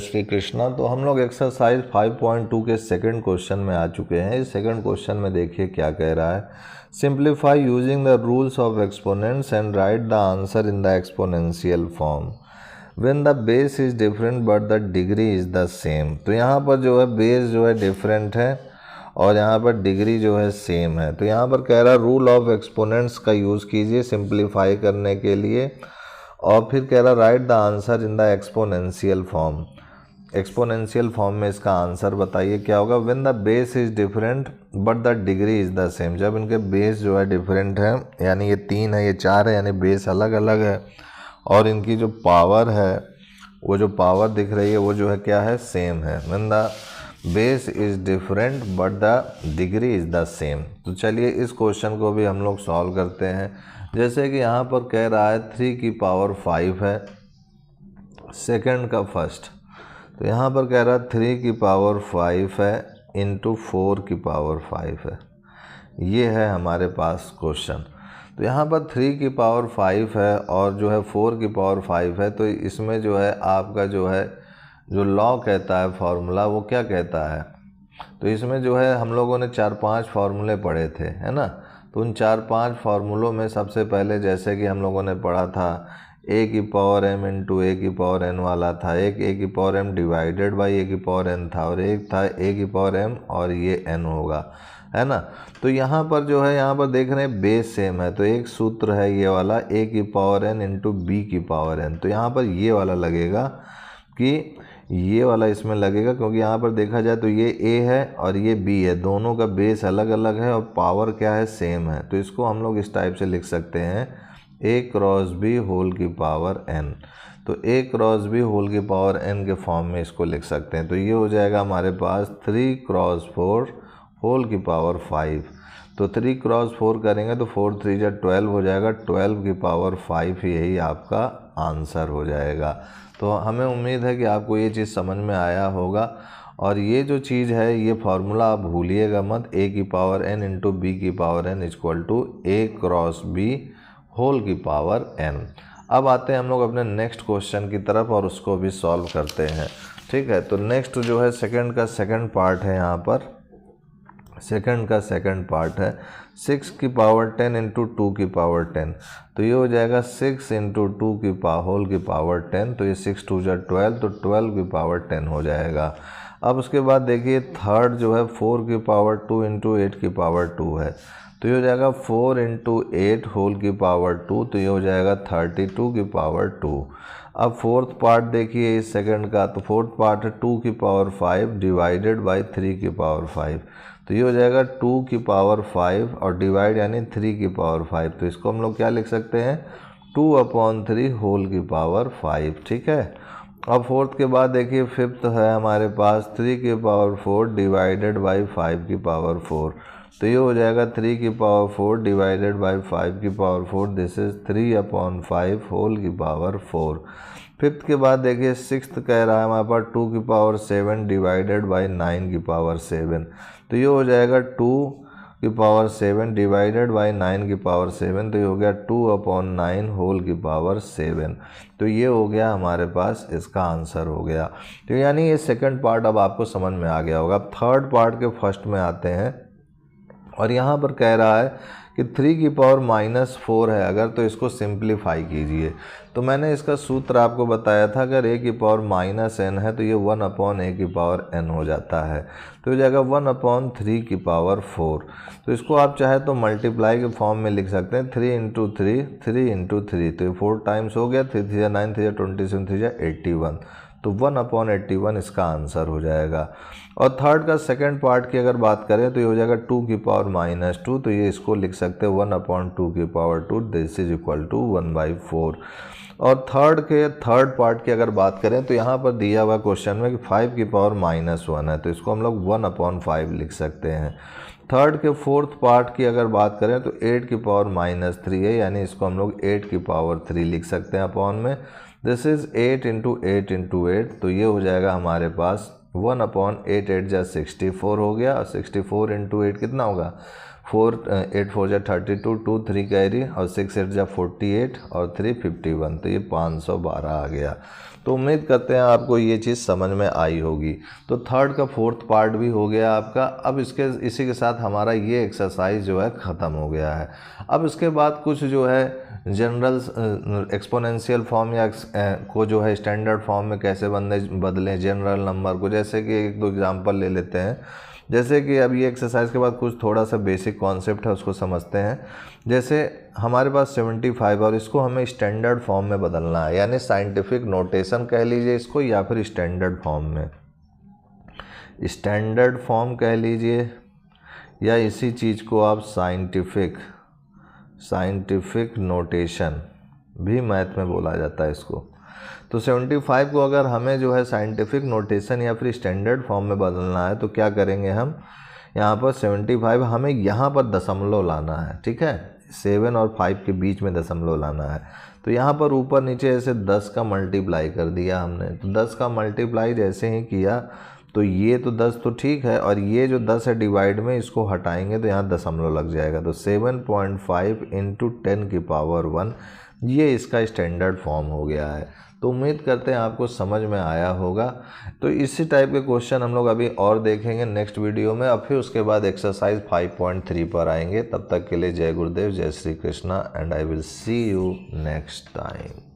श्री कृष्णा। तो हम लोग एक्सरसाइज 5.2 के सेकंड क्वेश्चन में आ चुके हैं। इस सेकंड क्वेश्चन में देखिए क्या कह रहा है। Simplify using the rules of exponents and right the answer in the exponential form when the base is different but the degree is the same. तो यहाँ पर जो है बेस जो है डिफरेंट है और यहाँ पर डिग्री जो है सेम है। तो यहाँ पर कह रहा है रूल ऑफ एक्सपोनेंट्स का यूज़ कीजिए सिंप्लीफाई करने के लिए, और फिर कह रहा right the answer in the exponential form. Exponential form में इसका आंसर बताइए क्या होगा। When the base is different but the degree is the same. जब इनके बेस जो है डिफरेंट है, यानी ये 3 है ये 4 है, यानी बेस अलग अलग है, और इनकी जो पावर है वो जो पावर दिख रही है वो जो है क्या है, सेम है। When the base is different but the degree is the same. तो चलिए इस क्वेश्चन को भी हम लोग सॉल्व करते हैं। जैसे कि यहाँ पर कह रहा है 3 की पावर 5 है सेकंड का फर्स्ट। तो यहाँ पर कह रहा है 3 की पावर 5 है इंटू 4 की पावर 5 है। ये है हमारे पास क्वेश्चन। तो यहाँ पर 3 की पावर 5 है और जो है 4 की पावर 5 है। तो इसमें जो है आपका जो है जो लॉ कहता है फार्मूला वो क्या कहता है। तो इसमें जो है हम लोगों ने 4-5 फार्मूले पढ़े थे, है ना। तो उन 4-5 फार्मूलों में सबसे पहले जैसे कि हम लोगों ने पढ़ा था a की पावर m इंटू a की पावर n वाला था, एक a की power m divided by a की पावर n था, और एक था a की पावर m और ये n होगा, है ना। तो यहाँ पर जो है यहाँ पर देख रहे हैं बेस सेम है। तो एक सूत्र है ये वाला a की पावर n इंटू b की पावर n। तो यहाँ पर ये वाला लगेगा कि ये वाला इसमें लगेगा, क्योंकि यहाँ पर देखा जाए तो ये a है और ये b है, दोनों का बेस अलग अलग है और पावर क्या है, सेम है। तो इसको हम लोग इस टाइप से लिख सकते हैं a क्रॉस b होल की पावर n। तो a क्रॉस b होल की पावर n के फॉर्म में इसको लिख सकते हैं। तो ये हो जाएगा हमारे पास 3 क्रॉस 4 होल की पावर 5। तो 3 क्रॉस 4 करेंगे तो 4 3 जा 12 हो जाएगा, 12 की पावर 5 यही आपका आंसर हो जाएगा। तो हमें उम्मीद है कि आपको ये चीज़ समझ में आया होगा। और ये जो चीज़ है ये फार्मूला आप भूलिएगा मत, a की पावर n इंटू b की power n equal to a cross b whole की पावर n। अब आते हैं हम लोग अपने नेक्स्ट क्वेश्चन की तरफ और उसको भी सॉल्व करते हैं, ठीक है। तो नेक्स्ट जो है सेकंड का सेकंड पार्ट है, यहाँ पर सेकंड का सेकंड पार्ट है 6 की पावर 10 इंटू 2 की पावर 10। तो ये हो जाएगा 6 इंटू 2 की होल की पावर 10। तो ये 6 2 जा 12, तो 12 की पावर 10 हो जाएगा। अब उसके बाद देखिए थर्ड जो है 4 की पावर 2 इंटू 8 की पावर 2 है। तो ये हो जाएगा 4 इंटू 8 होल की पावर 2। तो ये हो जाएगा 32 की पावर 2। अब फोर्थ पार्ट देखिए इस सेकंड का, तो फोर्थ पार्ट है 2 की पावर 5 डिवाइडेड बाई 3 की पावर 5। तो ये हो जाएगा 2 की पावर 5 और डिवाइड यानी 3 की पावर 5। तो इसको हम लोग क्या लिख सकते हैं, 2/3 होल की पावर 5, ठीक है। अब फोर्थ के बाद देखिए फिफ्थ है हमारे पास 3 की पावर 4 डिवाइडेड बाई 5 की पावर 4। तो ये हो जाएगा 3 की पावर 4 डिवाइडेड बाई 5 की पावर 4। दिस इज 3/5 होल की पावर 4। फिफ्थ के बाद देखिए सिक्स्थ कह रहा है हमारे पास 2 की पावर 7 डिवाइडेड बाई 9 की पावर 7। तो ये हो जाएगा 2 की पावर 7 डिवाइडेड बाई 9 की पावर 7। तो ये हो गया 2/9 होल की पावर 7। तो ये हो गया हमारे पास, इसका आंसर हो गया। तो यानी ये सेकंड पार्ट अब आपको समझ में आ गया होगा। थर्ड पार्ट के फर्स्ट में आते हैं और यहाँ पर कह रहा है कि 3 की पावर -4 है अगर, तो इसको सिंप्लीफाई कीजिए। तो मैंने इसका सूत्र आपको बताया था, अगर a की पावर -n है तो ये 1/a की पावर n हो जाता है। तो हो जाएगा 1/3 की पावर 4। तो इसको आप चाहे तो मल्टीप्लाई के फॉर्म में लिख सकते हैं, 3 इंटू 3 3 इंटू 3। तो ये 4 टाइम्स हो गया, 3 3 जा 9 3 जा 27 3 जा 81। तो 1/81 इसका आंसर हो जाएगा। और थर्ड का सेकंड पार्ट की अगर बात करें तो ये हो जाएगा 2 की पावर -2। तो ये इसको लिख सकते हैं 1/2 की power 2। This is equal to 1/4। और थर्ड पार्ट की अगर बात करें तो यहाँ पर दिया हुआ क्वेश्चन में कि 5 की पावर -1 है, तो इसको हम लोग 1/5 लिख सकते हैं। थर्ड के फोर्थ पार्ट की अगर बात करें तो 8 की पावर -3 है, यानी इसको हम लोग 8 की पावर 3 लिख सकते हैं अपॉन में। This is 8 into 8 into 8। तो ये हो जाएगा हमारे पास 1/8 8 जा 64 हो गया, और 64 इंटू 8 कितना होगा 8 4 जा 32, 2 3 कैरी और 6 8 जा 48 और 3 51, तो ये 512 आ गया। तो उम्मीद करते हैं आपको ये चीज़ समझ में आई होगी। तो थर्ड का फोर्थ पार्ट भी हो गया आपका। अब इसी के साथ हमारा ये एक्सरसाइज जो है ख़त्म हो गया है। अब इसके बाद कुछ जो है जनरल एक्सपोनेंशियल फॉर्म या को जो है स्टैंडर्ड फॉर्म में कैसे बदलें जनरल नंबर को, जैसे कि एक दो एग्जांपल ले लेते हैं। जैसे कि अब ये एक्सरसाइज के बाद कुछ थोड़ा सा बेसिक कॉन्सेप्ट है उसको समझते हैं। जैसे हमारे पास 75 और इसको हमें स्टैंडर्ड फॉर्म में बदलना है, यानी साइंटिफिक नोटेशन कह लीजिए इसको या फिर स्टैंडर्ड फॉर्म में, स्टैंडर्ड फॉर्म कह लीजिए या इसी चीज़ को आप साइंटिफिक नोटेशन भी मैथ में बोला जाता है इसको। तो 75 को अगर हमें जो है साइंटिफिक नोटेशन या फिर स्टैंडर्ड फॉर्म में बदलना है तो क्या करेंगे हम, यहाँ पर 75 हमें यहाँ पर दशमलव लाना है, ठीक है, 7 और 5 के बीच में दशमलव लाना है। तो यहाँ पर ऊपर नीचे ऐसे 10 का मल्टीप्लाई कर दिया हमने। तो 10 का मल्टीप्लाई जैसे ही किया तो ये तो 10 तो ठीक है, और ये जो 10 है डिवाइड में इसको हटाएंगे तो यहाँ दशमलव लग जाएगा। तो 7.5 इंटू 10 की पावर 1, ये इसका स्टैंडर्ड फॉर्म हो गया है। तो उम्मीद करते हैं आपको समझ में आया होगा। तो इसी टाइप के क्वेश्चन हम लोग अभी और देखेंगे नेक्स्ट वीडियो में, और फिर उसके बाद एक्सरसाइज 5.3 पर आएंगे। तब तक के लिए जय गुरुदेव, जय Shri Krishna, and I will see you next time.